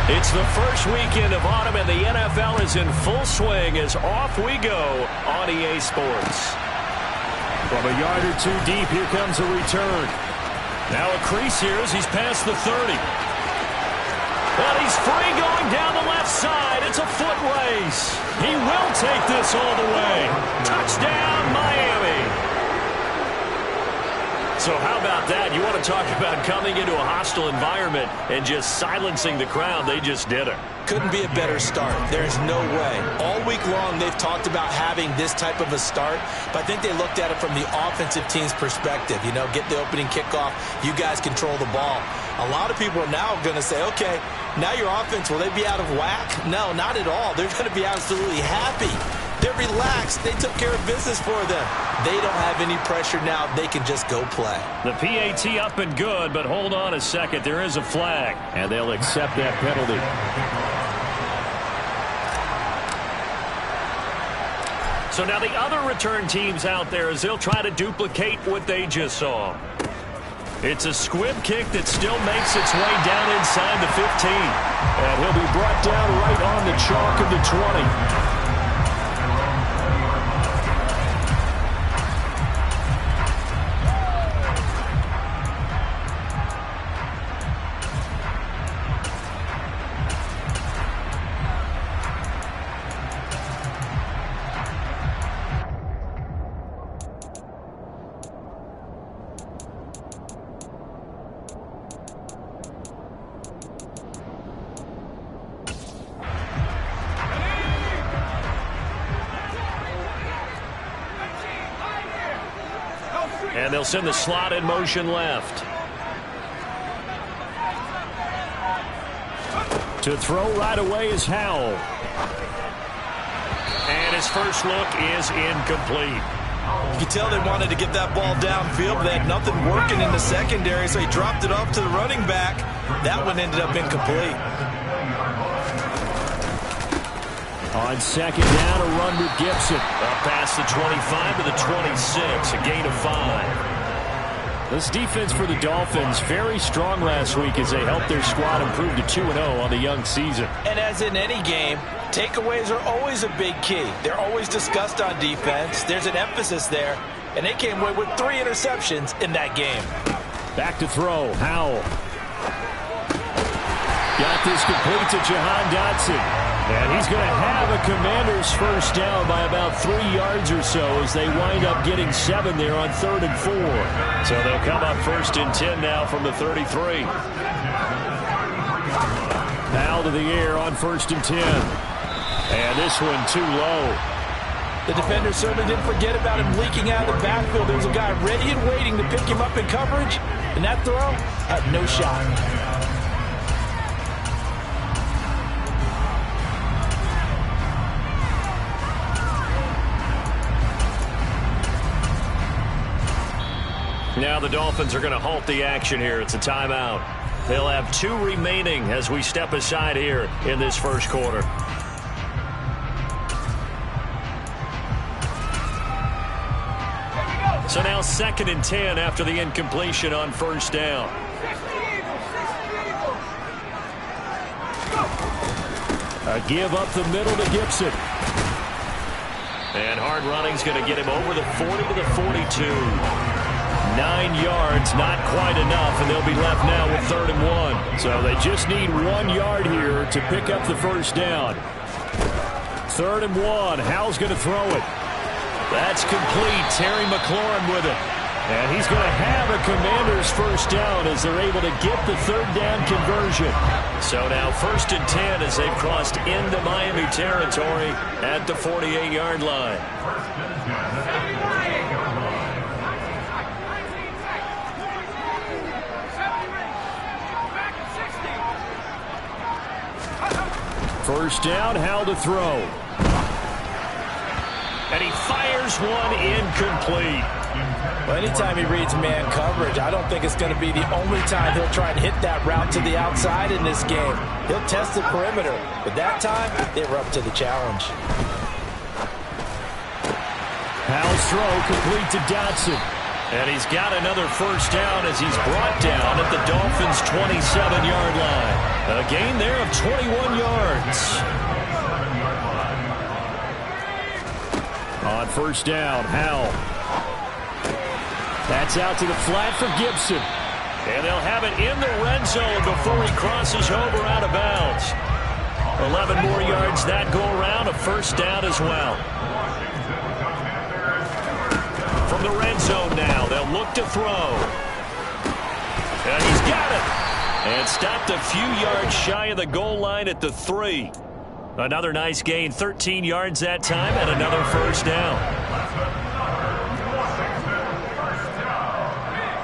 It's the first weekend of autumn, and the NFL is in full swing as off we go on EA Sports. From a yard or two deep, here comes a return. Now a crease here as he's past the 30. And he's free going down the left side. It's a foot race. He will take this all the way. Touchdown, Miami. So how about that? You want to talk about coming into a hostile environment and just silencing the crowd. They just did it. Couldn't be a better start. There's no way. All week long, they've talked about having this type of a start, but I think they looked at it from the offensive team's perspective. You know, get the opening kickoff. You guys control the ball. A lot of people are now going to say, okay, now your offense, will they be out of whack? No, not at all. They're going to be absolutely happy. They're relaxed. They took care of business for them. They don't have any pressure now. They can just go play. The PAT up and good, but hold on a second. There is a flag, and they'll accept that penalty. So now the other return teams out there as they'll try to duplicate what they just saw. It's a squib kick that still makes its way down inside the 15. And he'll be brought down right on the chalk of the 20. And they'll send the slot in motion left. To throw right away is Howell. And his first look is incomplete. You can tell they wanted to get that ball downfield, but they had nothing working in the secondary, so he dropped it off to the running back. That one ended up incomplete. On second down, a run with Gibson. Up past the 25 to the 26, a gain of 5. This defense for the Dolphins, very strong last week as they helped their squad improve to 2-0 on the young season. And as in any game, takeaways are always a big key. They're always discussed on defense. There's an emphasis there, and they came away with 3 interceptions in that game. Back to throw, Howell. Got this complete to Jahan Dotson. And he's going to have a Commanders first down by about 3 yards or so as they wind up getting 7 there on 3rd and 4. So they'll come up 1st and 10 now from the 33. Now to the air on 1st and 10. And this one too low. The defender certainly didn't forget about him leaking out of the backfield. There was a guy ready and waiting to pick him up in coverage. And that throw had no shot. Now the Dolphins are going to halt the action here. It's a timeout. They'll have 2 remaining as we step aside here in this first quarter. So now 2nd and 10 after the incompletion on first down. A give up the middle to Gibson. And hard running's going to get him over the 40 to the 42. 9 yards, not quite enough, and they'll be left now with 3rd and 1. So they just need 1 yard here to pick up the first down. 3rd and 1. Howell's going to throw it. That's complete. Terry McLaurin with it. And he's going to have a Commanders first down as they're able to get the 3rd down conversion. So now 1st and 10 as they've crossed into Miami territory at the 48-yard line. First down, Howell to throw. And he fires one incomplete. Well, anytime he reads man coverage, I don't think it's going to be the only time he'll try and hit that route to the outside in this game. He'll test the perimeter, but that time, they were up to the challenge. Howell's throw complete to Dotson. And he's got another first down as he's brought down at the Dolphins' 27-yard line. A gain there of 21 yards. On first down, Howell. That's out to the flat for Gibson. And they'll have it in the red zone before he crosses over out of bounds. 11 more yards that go around, a first down as well. From the red zone now, they'll look to throw. And he's got it. And stopped a few yards shy of the goal line at the 3. Another nice gain, 13 yards that time, and another first down.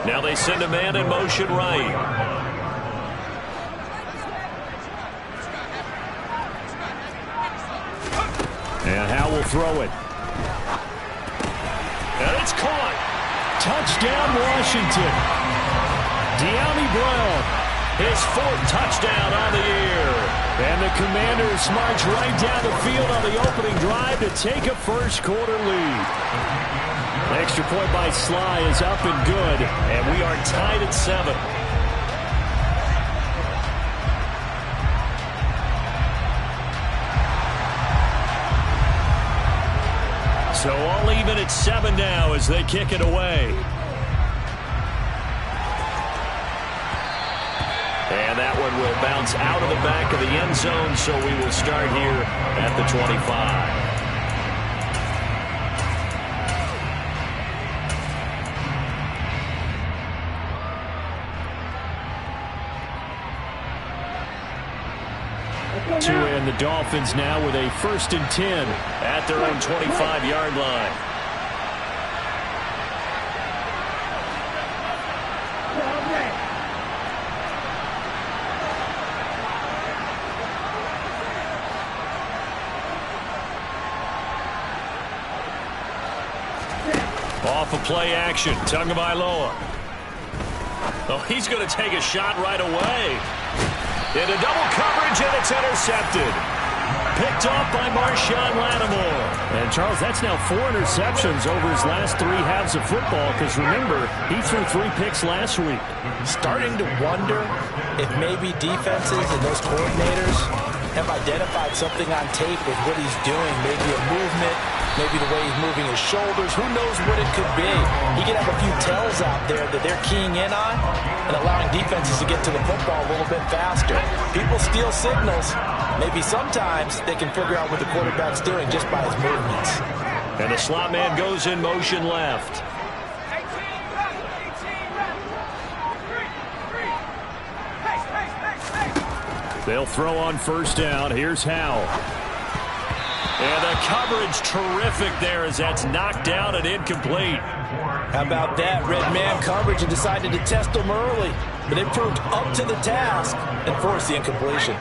Now they send a man in motion right. And Howell will throw it. And it's caught. Touchdown, Washington. De'Ami Brown, his 4th touchdown on the year. And the Commanders march right down the field on the opening drive to take a first quarter lead. Extra point by Sly is up and good, and we are tied at 7. So all even at 7 now as they kick it away. And that one will bounce out of the back of the end zone, so we will start here at the 25. To end the Dolphins now with a 1st and 10 at their own 25-yard line. Off of play action, Tagovailoa. Oh, he's going to take a shot right away. Into double coverage, and it's intercepted. Picked off by Marshawn Lattimore. And, Charles, that's now 4 interceptions over his last 3 halves of football, because, remember, he threw 3 picks last week. Starting to wonder if maybe defenses and those coordinators have identified something on tape with what he's doing, maybe a movement, maybe the way he's moving his shoulders. Who knows what it could be? He could have a few tells out there that they're keying in on and allowing defenses to get to the football a little bit faster. People steal signals. Maybe sometimes they can figure out what the quarterback's doing just by his movements. And the slot man goes in motion left. They'll throw on first down. Here's Howell. And the coverage terrific there as that's knocked down and incomplete. How about that? Red man coverage and decided to test them early. But it proved up to the task and forced the incompletion.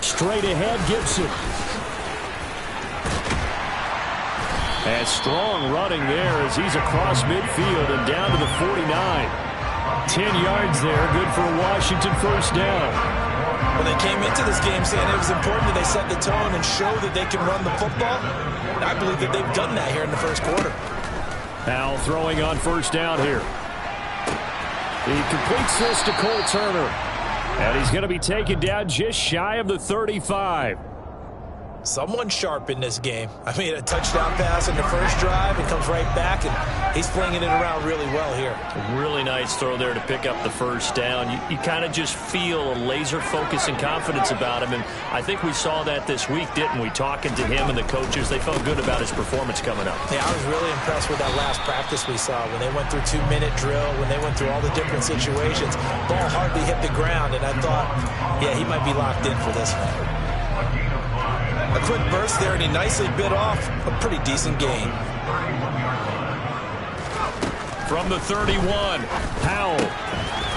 Straight ahead, Gibson. And strong running there as he's across midfield and down to the 49. 10 yards there, good for a Washington first down. Well, they came into this game saying it was important that they set the tone and show that they can run the football. And I believe that they've done that here in the first quarter. Howell throwing on first down here. He completes this to Cole Turner. And he's going to be taken down just shy of the 35. Someone sharp in this game. I mean, a touchdown pass in the first drive and comes right back, and he's flinging it around really well here. A really nice throw there to pick up the first down. You kind of just feel a laser focus and confidence about him, and I think we saw that this week, didn't we? Talking to him and the coaches, they felt good about his performance coming up. Yeah, I was really impressed with that last practice we saw when they went through 2-minute drill, when they went through all the different situations. Ball hardly hit the ground, and I thought, yeah, he might be locked in for this one. A quick burst there, and he nicely bit off a pretty decent gain. From the 31, Howell.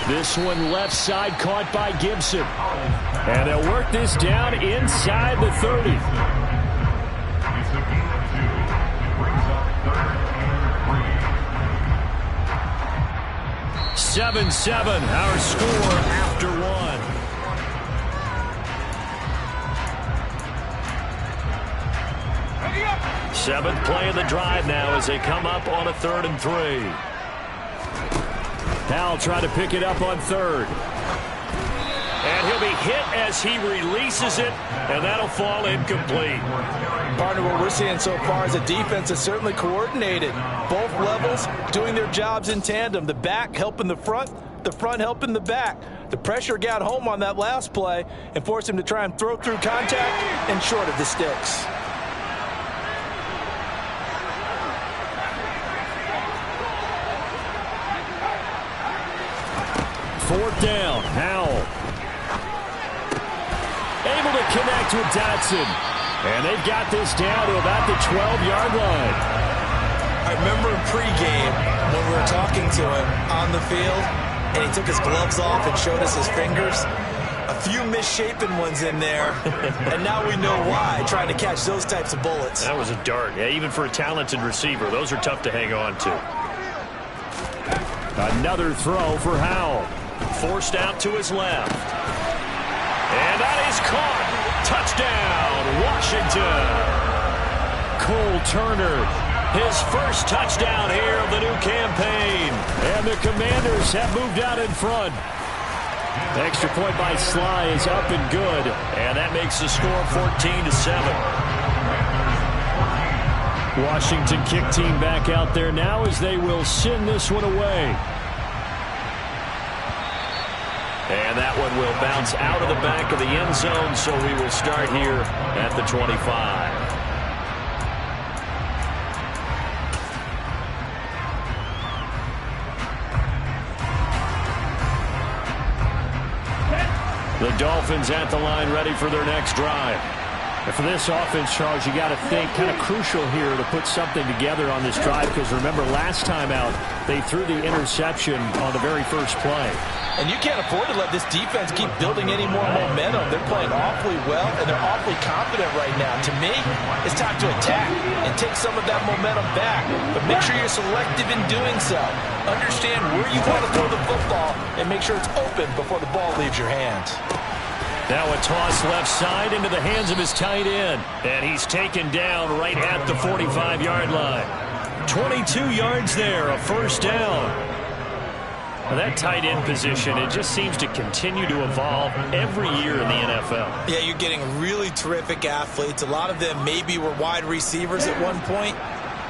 This one left side caught by Gibson. And they'll work this down inside the 30. (7-7) our score after one. Seventh play of the drive now as they come up on a 3rd and 3. Howell trying to pick it up on third. And he'll be hit as he releases it, and that'll fall incomplete. Partner, what we're seeing so far is the defense is certainly coordinated. Both levels doing their jobs in tandem. The back helping the front helping the back. The pressure got home on that last play and forced him to try and throw through contact and short of the sticks. Fourth down, Howell. Able to connect with Dotson. And they've got this down to about the 12-yard line. I remember in pregame when we were talking to him on the field, and he took his gloves off and showed us his fingers. A few misshapen ones in there, and now we know why, trying to catch those types of bullets. That was a dart. Yeah, even for a talented receiver, those are tough to hang on to. Another throw for Howell. Forced out to his left. And that is caught. Touchdown, Washington. Cole Turner, his first touchdown here of the new campaign. And the Commanders have moved out in front. Extra point by Sly is up and good. And that makes the score 14-7. Washington kick team back out there now as they will send this one away. And that one will bounce out of the back of the end zone, so we will start here at the 25. The Dolphins at the line ready for their next drive. And for this offense, Charles, you got to think kind of crucial here to put something together on this drive, because remember last time out they threw the interception on the very first play. And you can't afford to let this defense keep building any more momentum. They're playing awfully well, and they're awfully confident right now. To me, it's time to attack and take some of that momentum back. But make sure you're selective in doing so. Understand where you want to throw the football and make sure it's open before the ball leaves your hands. Now a toss left side into the hands of his tight end. And he's taken down right at the 45-yard line. 22 yards there, a first down. Well, that tight end position, it just seems to continue to evolve every year in the NFL. Yeah, you're getting really terrific athletes. A lot of them maybe were wide receivers at one point.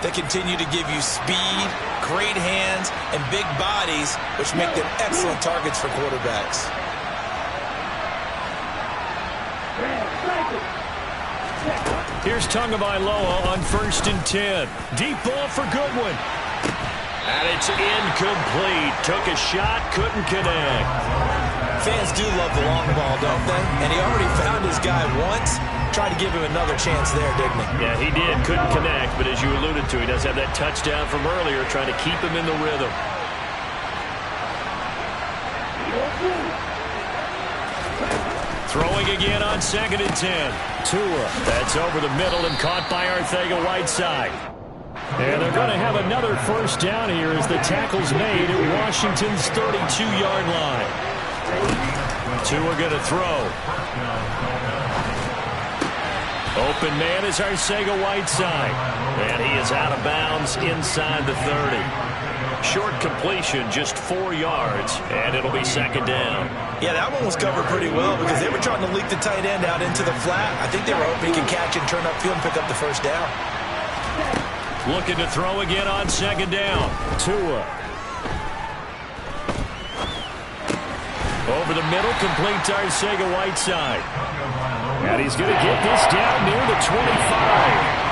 They continue to give you speed, great hands, and big bodies, which make them excellent targets for quarterbacks. Here's Tagovailoa on 1st and 10. Deep ball for Goodwin. And it's incomplete. Took a shot, couldn't connect. Fans do love the long ball, don't they? And he already found his guy once. Tried to give him another chance there, didn't he? Yeah, he did. Couldn't connect, but as you alluded to, he does have that touchdown from earlier, trying to keep him in the rhythm. Throwing again on 2nd and 10. Tua, that's over the middle and caught by Arcega-Whiteside. And they're going to have another first down here as the tackle's made at Washington's 32-yard line. Tua going to throw. Open man is Arcega-Whiteside. And he is out of bounds inside the 30. Short completion, just 4 yards, and it'll be 2nd down. Yeah, that one was covered pretty well because they were trying to leak the tight end out into the flat. I think they were hoping he could catch and turn upfield and pick up the first down. Looking to throw again on 2nd down. Tua. Over the middle, complete to Arcega-Whiteside. And he's going to get this down near the 25.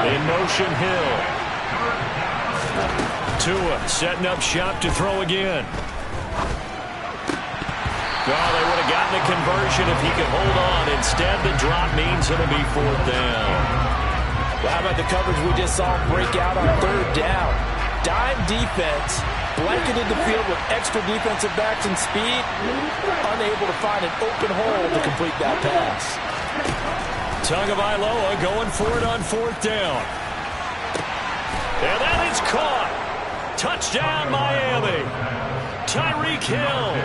In motion, Hill. Tua setting up shop to throw again. Well, they would have gotten the conversion if he could hold on. Instead, the drop means it'll be 4th down. Well, how about the coverage we just saw break out on 3rd down? Dime defense, blanketed the field with extra defensive backs and speed, unable to find an open hole to complete that pass. Tagovailoa going for it on 4th down. And that is caught. Touchdown, Miami. Tyreek Hill.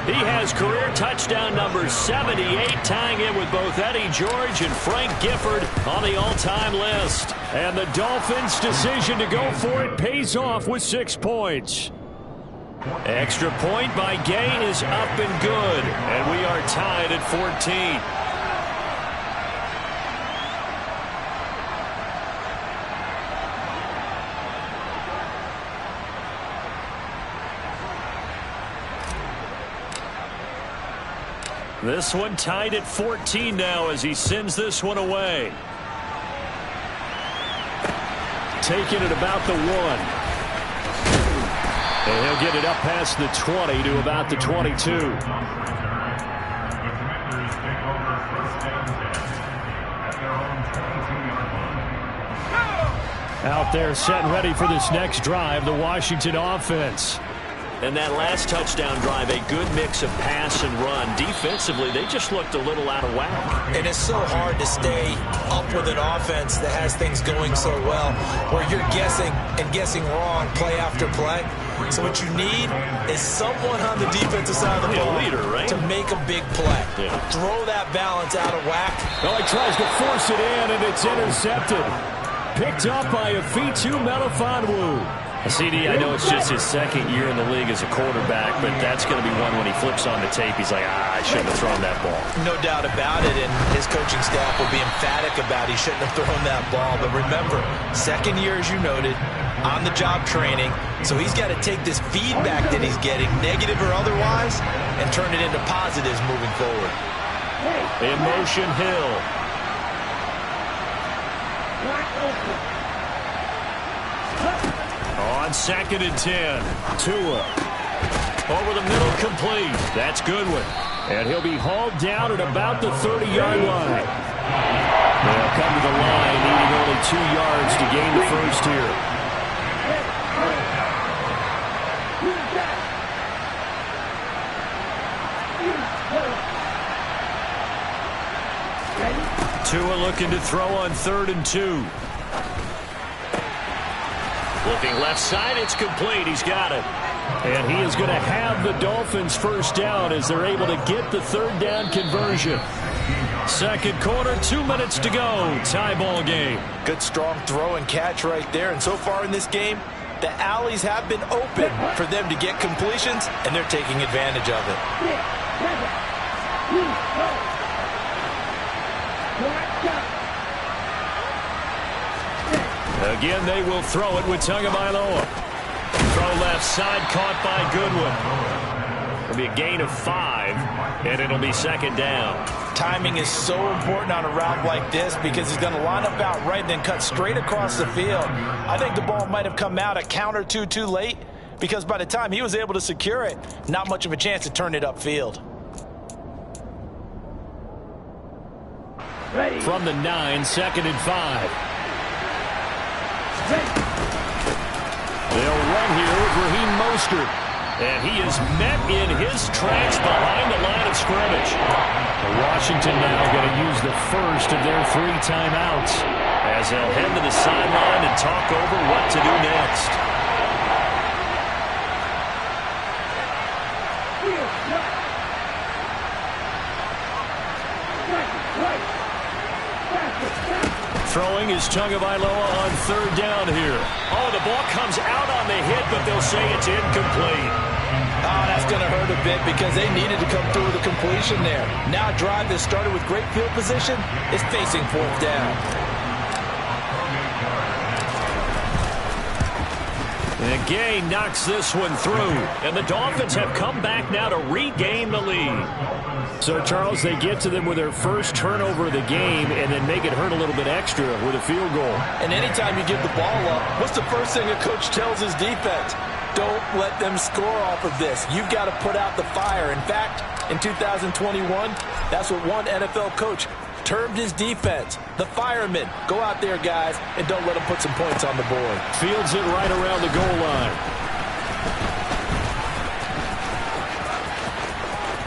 He has career touchdown number 78, tying in with both Eddie George and Frank Gifford on the all-time list. And the Dolphins' decision to go for it pays off with 6 points. Extra point by Gay is up and good, and we are tied at 14. This one tied at 14 now as he sends this one away. Taking it about the 1. And he'll get it up past the 20 to about the 22. Out there set and ready for this next drive, the Washington offense. And that last touchdown drive, a good mix of pass and run. Defensively, they just looked a little out of whack. And it's so hard to stay up with an offense that has things going so well, where you're guessing and guessing wrong play after play. So what you need is someone on the defensive side of the ball leader, right? to make a big play. Yeah. Throw that balance out of whack. Well, he tries to force it in, and it's intercepted. Picked up by Afitu Melifonwu. CD, I know it's just his second year in the league as a quarterback, but that's going to be one when he flips on the tape. He's like, I shouldn't have thrown that ball. No doubt about it, and his coaching staff will be emphatic about he shouldn't have thrown that ball. But remember, second year, as you noted, on-the-job training, so he's got to take this feedback that he's getting, negative or otherwise, and turn it into positives moving forward. In motion, Hill. On 2nd and 10, Tua. Over the middle, complete. That's Goodwin. And he'll be hauled down at about the 30-yard line. They'll come to the line, needing only 2 yards to gain the first here. Tua looking to throw on 3rd and 2. Looking left side, it's complete. He's got it. And he is going to have the Dolphins first down as they're able to get the 3rd down conversion. Second quarter, 2 minutes to go. Tie ball game. Good strong throw and catch right there. And so far in this game, the alleys have been open for them to get completions, and they're taking advantage of it. Again, they will throw it with Tagovailoa. Throw left side, caught by Goodwin. It'll be a gain of 5, and it'll be 2nd down. Timing is so important on a route like this because he's going to line up out right and then cut straight across the field. I think the ball might have come out a count or two too late because by the time he was able to secure it, not much of a chance to turn it upfield. From the 9, 2nd and 5. They'll run here with Raheem Mostert. And he is met in his tracks behind the line of scrimmage. Washington now going to use the first of their 3 timeouts as they'll head to the sideline and talk over what to do next. Throwing is Tagovailoa on 3rd down here. Oh, the ball comes out on the hit, but they'll say it's incomplete. Oh, that's going to hurt a bit because they needed to come through with a completion there. Now a drive that started with great field position is facing 4th down. And Gay knocks this one through. And the Dolphins have come back now to regain the lead. So, Charles, they get to them with their first turnover of the game and then make it hurt a little bit extra with a field goal. And anytime you give the ball up, what's the first thing a coach tells his defense? Don't let them score off of this. You've got to put out the fire. In fact, in 2021, that's what one NFL coach termed his defense, the firemen. Go out there, guys, and don't let them put some points on the board. Fields it right around the goal line.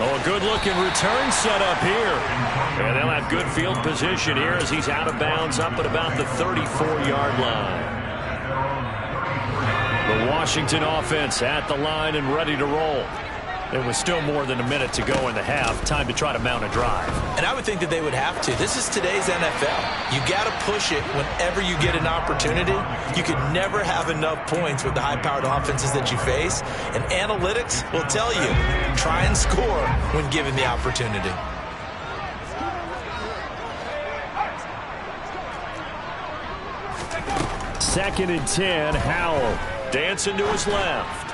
Oh, a good-looking return set up here. And they'll have good field position here as he's out of bounds up at about the 34-yard line. The Washington offense at the line and ready to roll. It was still more than a minute to go in the half. Time to try to mount a drive. And I would think that they would have to. This is today's NFL. You got to push it whenever you get an opportunity. You could never have enough points with the high-powered offenses that you face. And analytics will tell you, try and score when given the opportunity. Second and 10, Howell dancing to his left.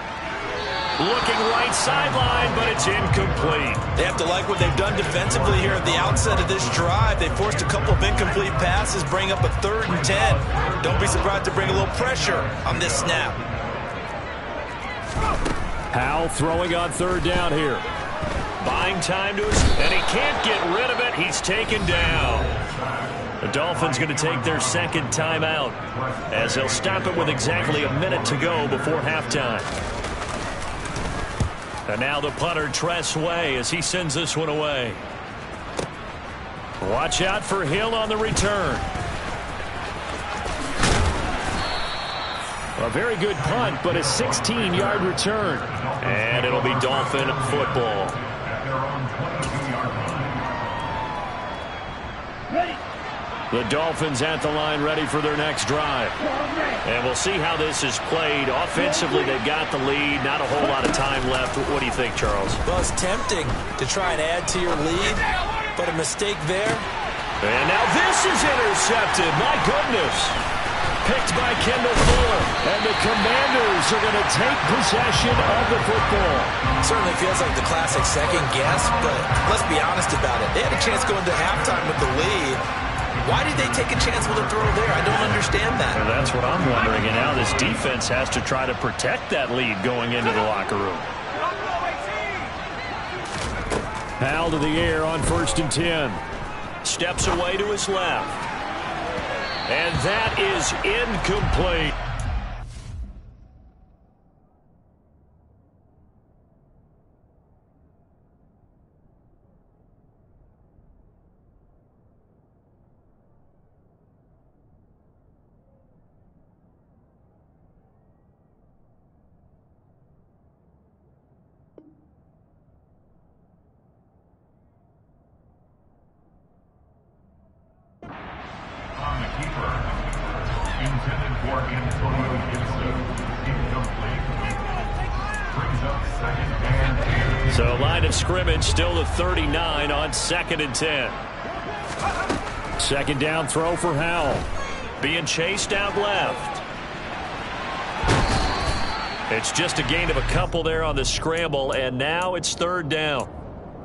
Looking right sideline, but it's incomplete. They have to like what they've done defensively here at the outset of this drive. They forced a couple of incomplete passes, bring up a 3rd and 10. Don't be surprised to bring a little pressure on this snap. Howell throwing on 3rd down here. Buying time to his, and he can't get rid of it. He's taken down. The Dolphins going to take their second timeout as they'll stop it with exactly a minute to go before halftime. And now the punter, Tress Way, as he sends this one away. Watch out for Hill on the return. A very good punt, but a 16-yard return. And it'll be Dolphin football. The Dolphins at the line ready for their next drive. And we'll see how this is played. Offensively, they've got the lead. Not a whole lot of time left. What do you think, Charles? Well, it's tempting to try and add to your lead, but a mistake there. And now this is intercepted. My goodness. Picked by Kendall Fuller. And the Commanders are going to take possession of the football. Certainly feels like the classic second guess, but let's be honest about it. They had a chance going to halftime with the lead. Why did they take a chance with a throw there? I don't understand that. Well, that's what I'm wondering. And now this defense has to try to protect that lead going into the locker room. Howell to the air on 1st and 10. Steps away to his left. And that is incomplete. So line of scrimmage still to 39 on 2nd and 10. 2nd down throw for Howell. Being chased out left. It's just a gain of a couple there on the scramble, and now it's 3rd down.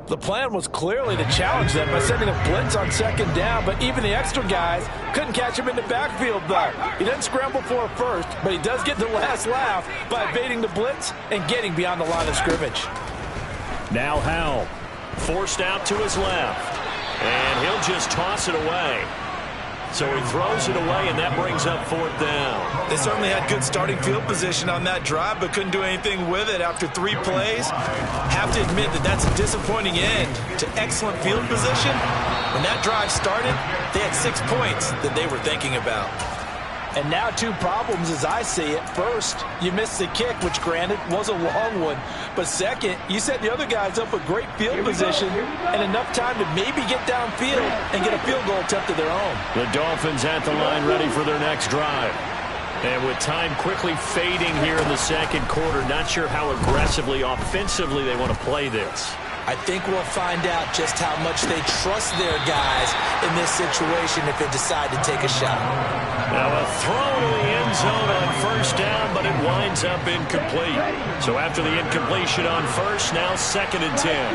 The plan was clearly to challenge them by sending a blitz on 2nd down, but even the extra guys couldn't catch him in the backfield, though. He doesn't scramble for a first, but he does get the last laugh by evading the blitz and getting beyond the line of scrimmage. Now Howell, forced out to his left, and he'll just toss it away. So he throws it away, and that brings up 4th down. They certainly had good starting field position on that drive, but couldn't do anything with it after 3 plays. Have to admit that that's a disappointing end to excellent field position. When that drive started, they had 6 points that they were thinking about. And now 2 problems as I see it. First, you missed the kick, which granted was a long one. But second, you set the other guys up with great field position and enough time to maybe get downfield and get a field goal attempt of their own. The Dolphins at the line ready for their next drive. And with time quickly fading here in the 2nd quarter, not sure how aggressively, offensively they want to play this. I think we'll find out just how much they trust their guys in this situation if they decide to take a shot. Now a throw to the end zone on 1st down, but it winds up incomplete. So after the incompletion on 1st, now 2nd and 10.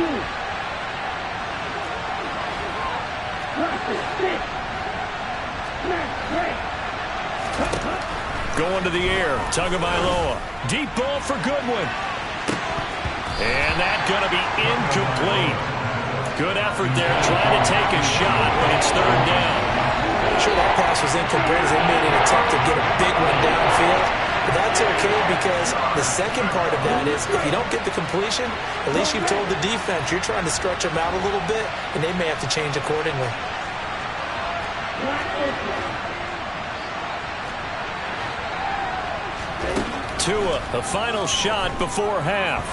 Going to the air, Tagovailoa. Deep ball for Goodwin. And that's going to be incomplete. Good effort there trying to take a shot, but it's 3rd down. Sure, that pass was incomplete as they made an attempt to get a big one downfield. But that's okay because the second part of that is if you don't get the completion, at least you've told the defense you're trying to stretch them out a little bit, and they may have to change accordingly. Tua, the final shot before half.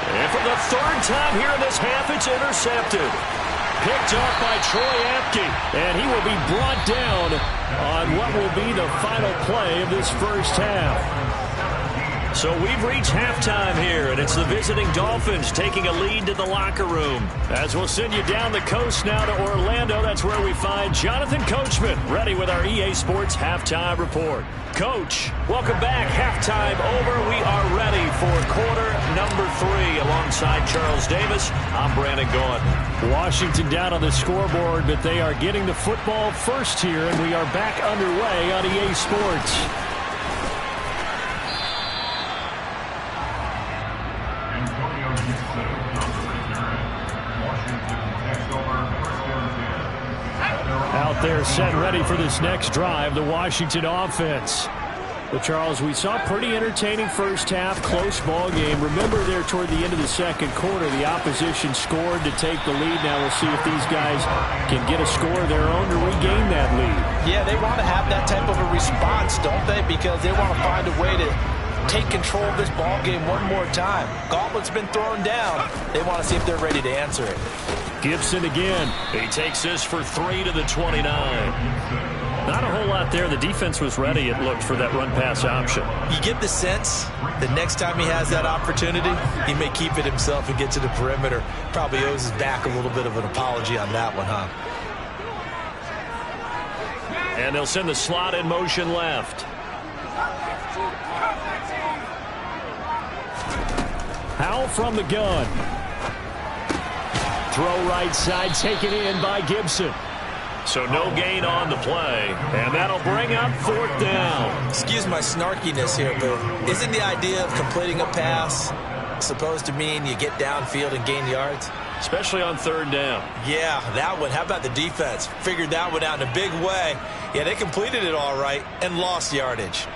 And for the third time here in this half, it's intercepted. Picked off by Troy Apke, and he will be brought down on what will be the final play of this first half. So we've reached halftime here, and it's the visiting Dolphins taking a lead to the locker room. As we'll send you down the coast now to Orlando, that's where we find Jonathan Coachman, ready with our EA Sports Halftime Report. Coach, welcome back. Halftime over. We are ready for quarter number 3. Alongside Charles Davis, I'm Brandon Gaudin. Washington down on the scoreboard, but they are getting the football first here, and we are back underway on EA Sports. Out there set ready for this next drive, the Washington offense. But Charles, we saw pretty entertaining first half, close ball game. Remember there toward the end of the second quarter, the opposition scored to take the lead. Now we'll see if these guys can get a score of their own to regain that lead. Yeah, they want to have that type of a response, don't they? Because they want to find a way to take control of this ball game one more time. Gauntlet's been thrown down. They want to see if they're ready to answer it. Gibson again. He takes this for 3 to the 29. Not a whole lot there. The defense was ready, it looked, for that run-pass option. You get the sense that next time he has that opportunity, he may keep it himself and get to the perimeter. Probably owes his back a little bit of an apology on that one, huh? And they'll send the slot in motion left. Howell from the gun. Throw right side, taken in by Gibson. So no gain on the play, and that'll bring up 4th down. Excuse my snarkiness here, but isn't the idea of completing a pass supposed to mean you get downfield and gain yards? Especially on 3rd down. Yeah, that one. How about the defense? Figured that one out in a big way. Yeah, they completed it all right and lost yardage.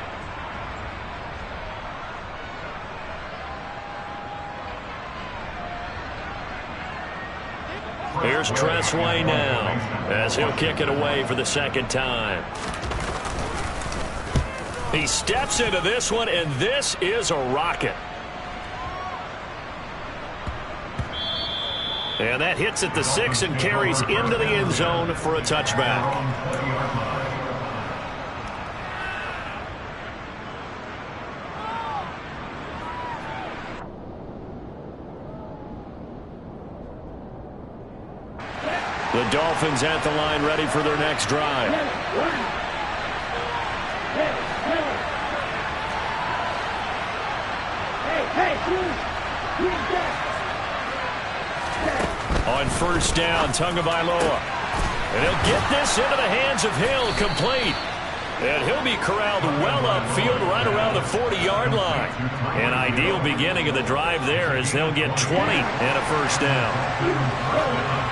Here's Tressway now, as he'll kick it away for the 2nd time. He steps into this one, and this is a rocket. And that hits at the 6 and carries into the end zone for a touchback. The Dolphins at the line, ready for their next drive. On 1st down, Tagovailoa. And he'll get this into the hands of Hill, complete. And he'll be corralled well upfield right around the 40-yard line. An ideal beginning of the drive there as they'll get 20 and a 1st down.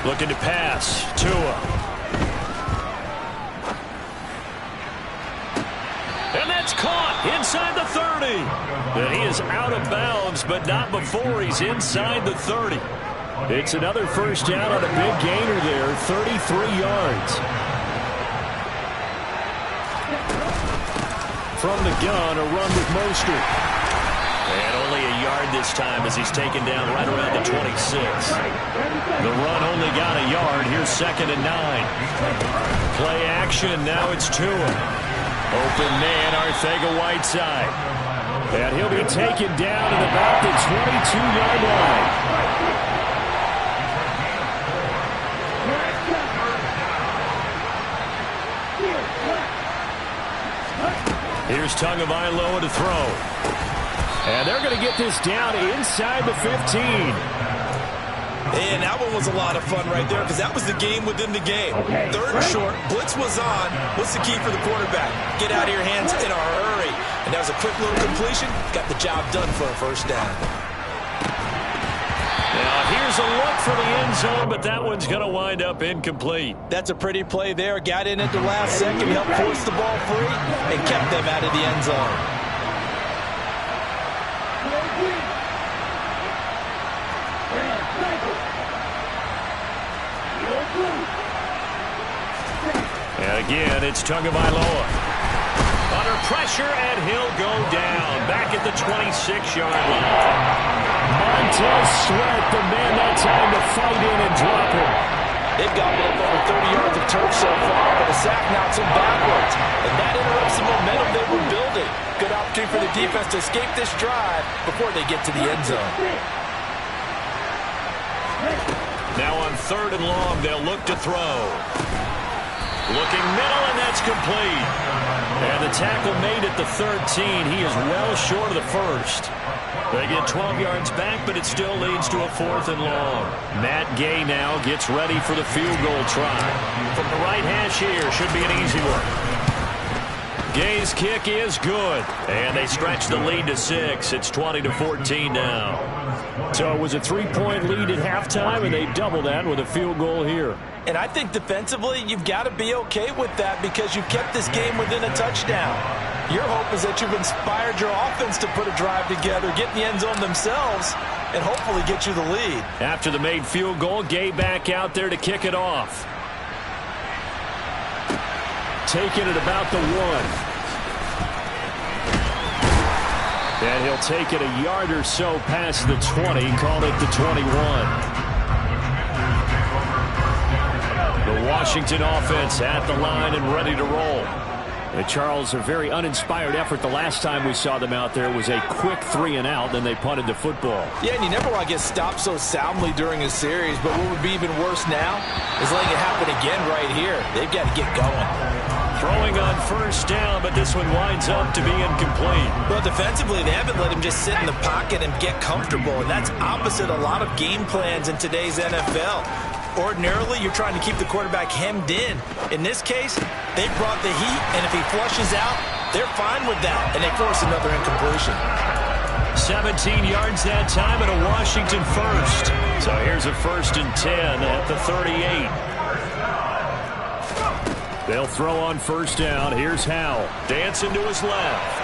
Looking to pass. Tua. And that's caught inside the 30. And he is out of bounds, but not before he's inside the 30. It's another 1st down on a big gainer there, 33 yards. From the gun, a run with Mostert. And only a yard this time as he's taken down right around the 26. The run only got a yard. Here's 2nd and 9. Play action. Now it's Tua. Open man, Arcega-Whiteside. And he'll be taken down at about the 22-yard line. Here's Tagovailoa to throw. And they're going to get this down inside the 15. And that one was a lot of fun right there because that was the game within the game. 3rd and short. Blitz was on. What's the key for the quarterback? Get out of your hands in a hurry. And that was a quick little completion. Got the job done for a 1st down. Now here's a look for the end zone, but that one's going to wind up incomplete. That's a pretty play there. Got in at the last second, helped force the ball free, and kept them out of the end zone. Again, it's Tagovailoa. Under pressure, and he'll go down. Back at the 26-yard line. Montez Sweat, the man that time to fight in and drop him. They've gotten up over 30 yards of turf so far, but the sack knocks him backwards. And that interrupts the momentum they were building. Good opportunity for the defense to escape this drive before they get to the end zone. Now on 3rd and long, they'll look to throw. Looking middle, and that's complete. And the tackle made at the 13. He is well short of the first. They get 12 yards back, but it still leads to a 4th and long. Matt Gay now gets ready for the field goal try. From the right hash here, should be an easy one. Gay's kick is good, and they stretch the lead to 6. It's 20-14 now. So it was a 3-point lead at halftime, and they double that with a field goal here. And I think defensively, you've got to be okay with that because you kept this game within a touchdown. Your hope is that you've inspired your offense to put a drive together, get in the end zone themselves, and hopefully get you the lead. After the made field goal, Gay back out there to kick it off. Taking it about the 1. And he'll take it a yard or so past the 20, call it the 21. The Washington offense at the line and ready to roll. Charles, a very uninspired effort the last time we saw them out there. It was a quick 3-and-out, then they punted the football. Yeah, and you never want to get stopped so soundly during a series, but what would be even worse now is letting it happen again right here. They've got to get going. Throwing on 1st down, but this one winds up to be incomplete. Well, defensively, they haven't let him just sit in the pocket and get comfortable, and that's opposite a lot of game plans in today's NFL. Ordinarily, you're trying to keep the quarterback hemmed in. In this case, they brought the heat, and if he flushes out, they're fine with that, and they force another incompletion. 17 yards that time and a Washington first. So here's a 1st and 10 at the 38. They'll throw on 1st down. Here's Howell. Dancing to his left.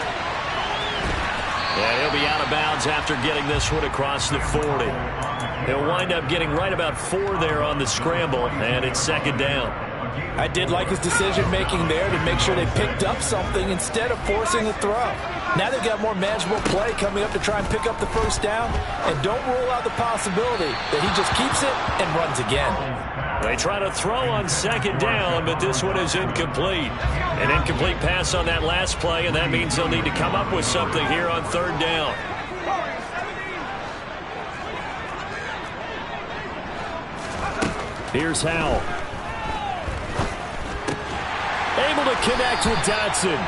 And he'll be out of bounds after getting this one across the 40. He'll wind up getting right about 4 there on the scramble, and it's 2nd down. I did like his decision-making there to make sure they picked up something instead of forcing the throw. Now they've got more manageable play coming up to try and pick up the 1st down, and don't rule out the possibility that he just keeps it and runs again. They try to throw on 2nd down, but this one is incomplete. An incomplete pass on that last play, and that means they'll need to come up with something here on 3rd down. Here's Howell. Able to connect with Dotson.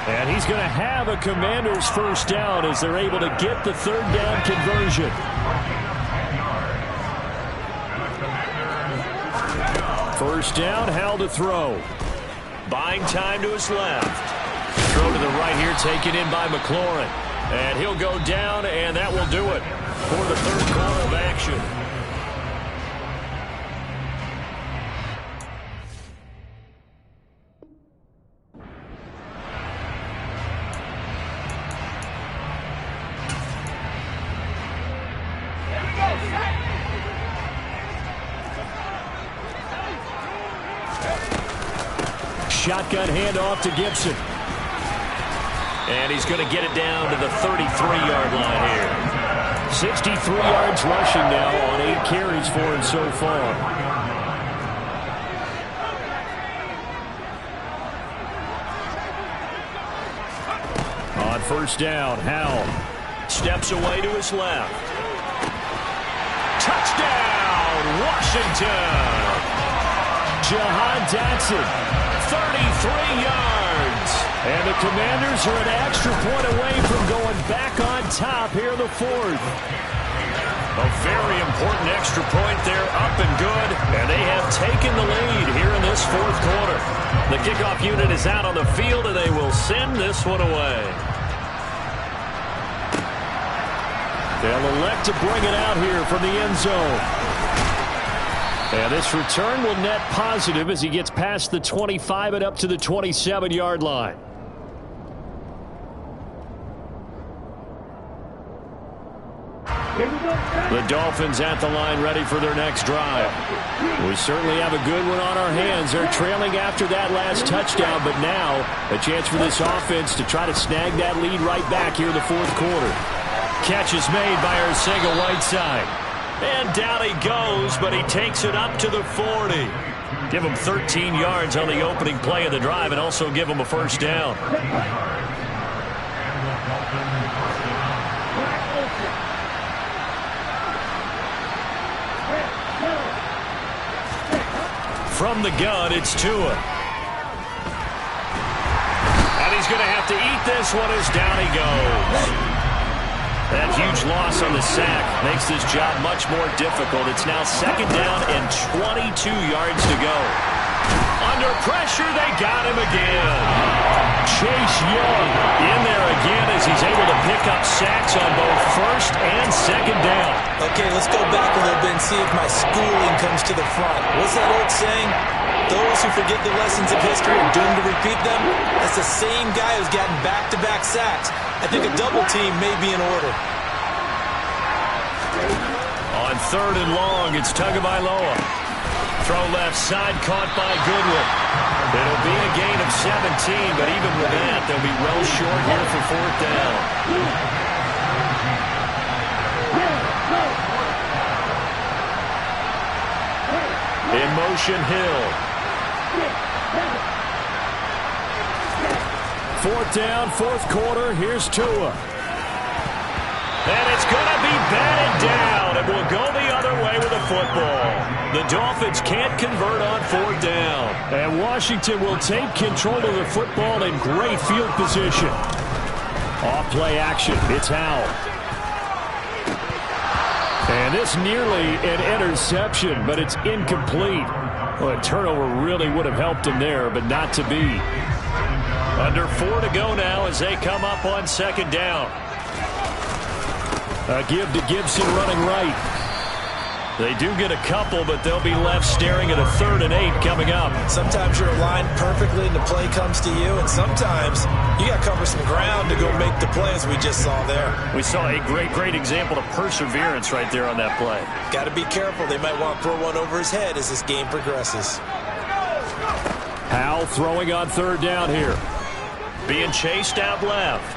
And he's going to have a Commanders 1st down as they're able to get the 3rd down conversion. First down, Howell to throw. Buying time to his left. Throw to the right here, taken in by McLaurin. And he'll go down, and that will do it for the 3rd quarter of action. Shotgun handoff to Gibson. And he's going to get it down to the 33-yard line here. 63 yards rushing now on 8 carries for him so far. On 1st down, Howell steps away to his left. Touchdown, Washington! Jahan Dotson, 33 yards. And the Commanders are an extra point away from going back on top here in the 4th. A very important extra point there, up and good. And they have taken the lead here in this 4th quarter. The kickoff unit is out on the field, and they will send this one away. They'll elect to bring it out here from the end zone. And this return will net positive as he gets past the 25 and up to the 27-yard line. Here we go. The Dolphins at the line ready for their next drive. We certainly have a good one on our hands. They're trailing after that last touchdown, but now a chance for this offense to try to snag that lead right back here in the fourth quarter. Catch is made by Arcega-Whiteside. And down he goes, but he takes it up to the 40. Give him 13 yards on the opening play of the drive and also give him a first down. From the gun, it's Tua. And he's going to have to eat this one as down he goes. That huge loss on the sack makes this job much more difficult. It's now second down and 22 yards to go. Under pressure, they got him again. Chase Young in there again as he's able to pick up sacks on both first and second down. Okay, let's go back a little bit and see if my schooling comes to the front. What's that old saying? Those who forget the lessons of history are doomed to repeat them. That's the same guy who's gotten back-to-back sacks. I think a double team may be in order. On third and long, it's Tagovailoa. Throw left side, caught by Goodwin. It'll be a gain of 17, but even with that, they'll be well short here for fourth down. In motion, Hill. Fourth down, fourth quarter. Here's Tua. And it's going to be batted down. It will go the other way with the football. The Dolphins can't convert on fourth down. And Washington will take control of the football in great field position. Off-play action. It's Howell. And this nearly an interception, but it's incomplete. Well, a turnover really would have helped him there, but not to be. Under 4 to go now as they come up on second down. A give to Gibson running right. They do get a couple, but they'll be left staring at a 3rd and 8 coming up. Sometimes you're aligned perfectly and the play comes to you, and sometimes you got to cover some ground to go make the play, as we just saw there. We saw a great example of perseverance right there on that play. Got to be careful. They might want to throw one over his head as this game progresses. Howell throwing on third down here. Being chased out left.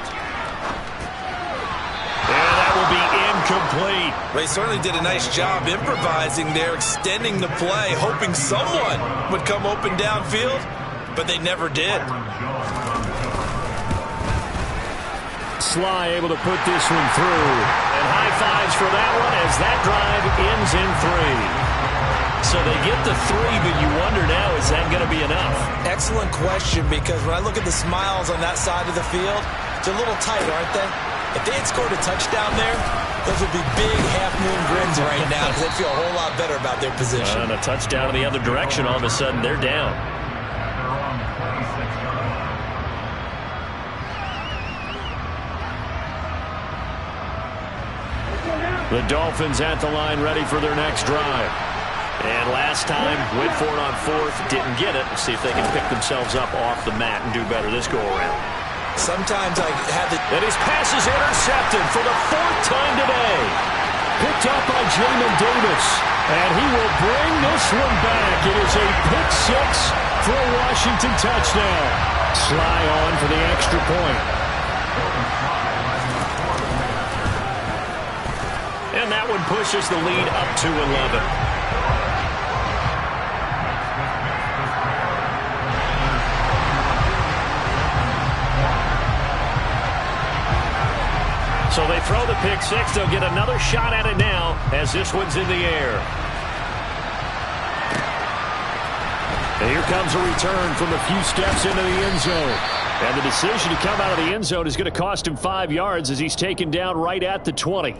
And that will be incomplete. They certainly did a nice job improvising there, extending the play, hoping someone would come open downfield, but they never did. Sly able to put this one through. And high fives for that one as that drive ends in 3. So they get the 3, but you wonder now, is that going to be enough? Excellent question, because when I look at the smiles on that side of the field, they're a little tight, aren't they? If they had scored a touchdown there, those would be big half-moon grins right now because they'd feel a whole lot better about their position. And a touchdown in the other direction, all of a sudden, they're down. The Dolphins at the line ready for their next drive. And last time, went for it on fourth, didn't get it. Let's see if they can pick themselves up off the mat and do better this go-around. Sometimes I had the... And his pass is intercepted for the 4th time today. Picked up by Jamin Davis. And he will bring this one back. It is a pick 6 for a Washington touchdown. Sly on for the extra point. And that one pushes the lead up to 11. So they throw the pick 6. They'll get another shot at it now as this one's in the air. And here comes a return from a few steps into the end zone. And the decision to come out of the end zone is going to cost him 5 yards as he's taken down right at the 20.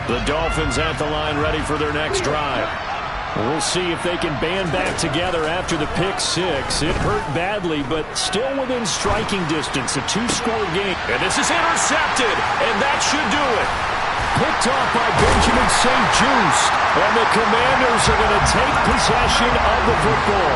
The Dolphins at the line ready for their next drive. We'll see if they can band back together after the pick 6. It hurt badly, but still within striking distance. A 2-score game. And this is intercepted, and that should do it. Picked off by Benjamin St-Juste. And the Commanders are going to take possession of the football.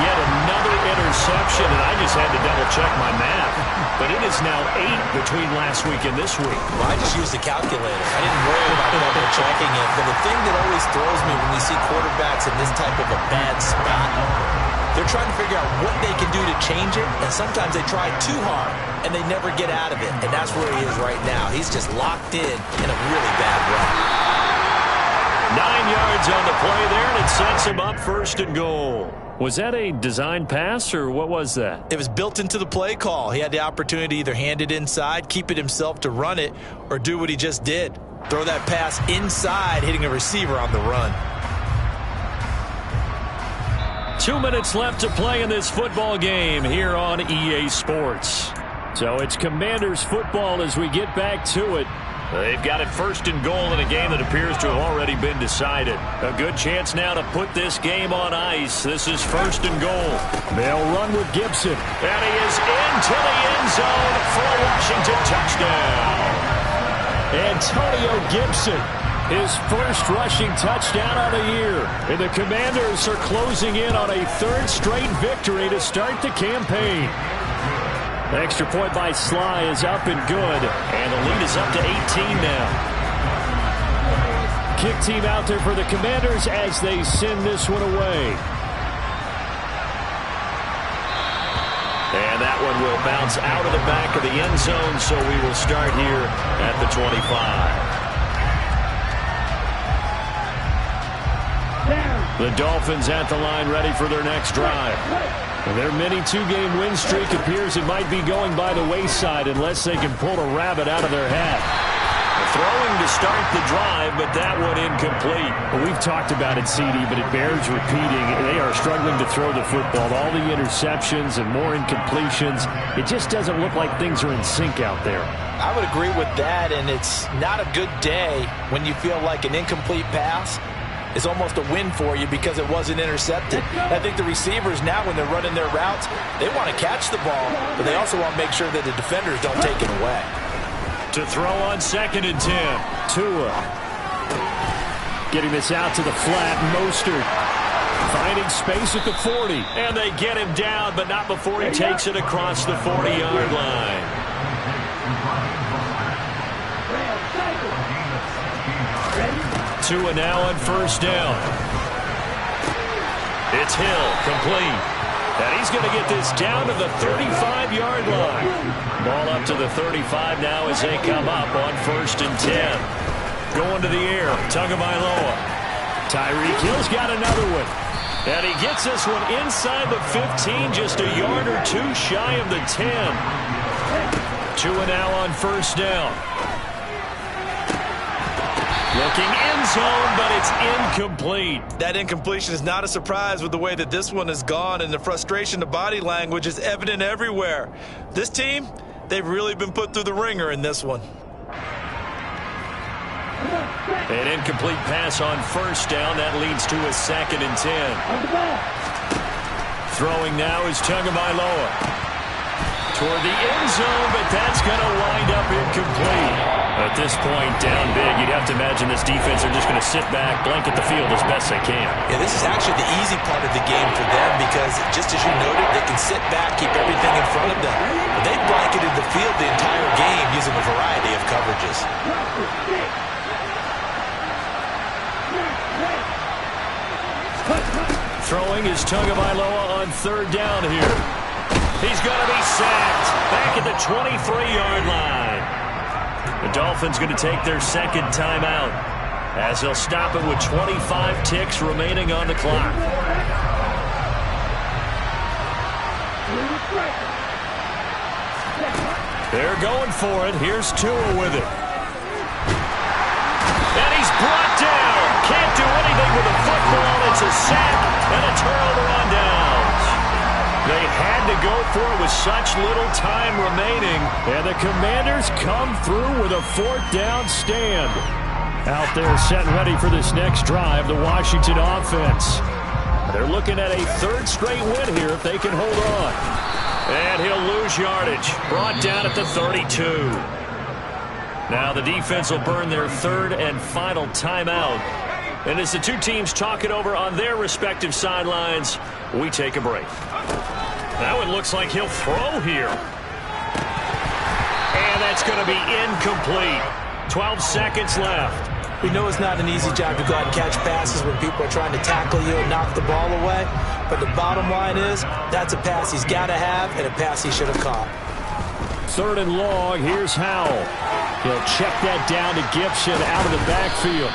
Yet another interception, and I just had to double-check my math. But it is now 8 between last week and this week. Well, I just used the calculator. I didn't worry about double-checking it. But the thing that always throws me when we see quarterbacks in this type of a bad spot, they're trying to figure out what they can do to change it, and sometimes they try too hard, and they never get out of it. And that's where he is right now. He's just locked in a really bad run. 9 yards on the play there, and it sets him up 1st and goal. Was that a design pass, or what was that? It was built into the play call. He had the opportunity to either hand it inside, keep it himself to run it, or do what he just did. Throw that pass inside, hitting a receiver on the run. 2 minutes left to play in this football game here on EA Sports. So it's Commanders football as we get back to it. They've got it 1st and goal in a game that appears to have already been decided. A good chance now to put this game on ice. This is 1st and goal. They'll run with Gibson. And he is into the end zone for a Washington touchdown. Antonio Gibson, his first rushing touchdown of the year. And the Commanders are closing in on a 3rd straight victory to start the campaign. The extra point by Sly is up and good, and the lead is up to 18 now. Kick team out there for the Commanders as they send this one away. And that one will bounce out of the back of the end zone, so we will start here at the 25. The Dolphins at the line ready for their next drive. Their mini 2-game win streak appears it might be going by the wayside unless they can pull a rabbit out of their hat. Throwing to start the drive, but that one incomplete. Well, we've talked about it, CD, but it bears repeating. They are struggling to throw the football. All the interceptions and more incompletions. It just doesn't look like things are in sync out there. I would agree with that, and it's not a good day when you feel like an incomplete pass is almost a win for you because it wasn't intercepted. I think the receivers now, when they're running their routes, they want to catch the ball, but they also want to make sure that the defenders don't take it away. To throw on 2nd and 10. Tua. Getting this out to the flat. Mostert finding space at the 40. And they get him down, but not before he takes it across the 40-yard line. Tua now on 1st down. It's Hill, complete. And he's going to get this down to the 35-yard line. Ball up to the 35 now as they come up on 1st and 10. Going to the air, Tagovailoa. Tyreek Hill's got another one. And he gets this one inside the 15, just a yard or 2 shy of the 10. Tua now on 1st down. Looking end zone, but it's incomplete. That incompletion is not a surprise with the way that this one has gone, and the frustration, the body language is evident everywhere. This team, they've really been put through the ringer in this one. An incomplete pass on 1st down. That leads to a 2nd and 10. Throwing now is Tagovailoa. Toward the end zone, but that's going to wind up incomplete. At this point, down big, you'd have to imagine this defense are just going to sit back, blanket the field as best they can. Yeah, this is actually the easy part of the game for them because, just as you noted, they can sit back, keep everything in front of them. But they've blanketed the field the entire game using a variety of coverages. Throwing is Tagovailoa on 3rd down here. He's going to be sacked back at the 23-yard line. The Dolphins going to take their 2nd timeout as they'll stop it with 25 ticks remaining on the clock. They're going for it. Here's Tua with it. And he's brought down. Can't do anything with the football. It's a sack and a turnover on downs. They had to go for it with such little time remaining. And the Commanders come through with a 4th down stand. Out there set ready for this next drive, the Washington offense. They're looking at a 3rd straight win here if they can hold on. And he'll lose yardage. Brought down at the 32. Now the defense will burn their 3rd and final timeout. And as the two teams talk it over on their respective sidelines, we take a break. Now it looks like he'll throw here. And that's going to be incomplete. 12 seconds left. We know it's not an easy job to go out and catch passes when people are trying to tackle you and knock the ball away. But the bottom line is, that's a pass he's got to have and a pass he should have caught. 3rd and long. Here's Howell. He'll check that down to Gibson out of the backfield.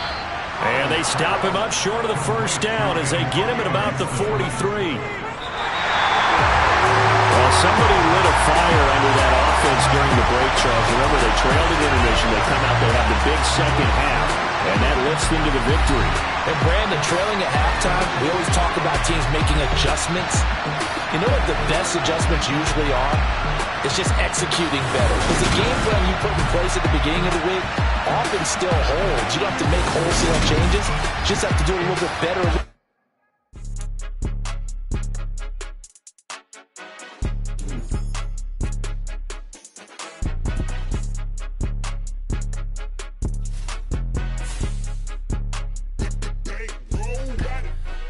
And they stop him up short of the first down as they get him at about the 43. Well, somebody lit a fire under that offense during the break, Charles. Remember, they trailed at intermission. They come out, they have the big second half, and that lifts them to the victory. And Brandon, trailing at halftime, we always talk about teams making adjustments. You know what the best adjustments usually are? It's just executing better. Because the game plan you put in place at the beginning of the week often still holds. You don't have to make wholesale changes. You just have to do it a little bit better.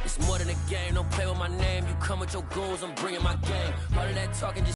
It's more than a game, don't play with my name. You come with your goons, I'm bringing my game. All of that talking just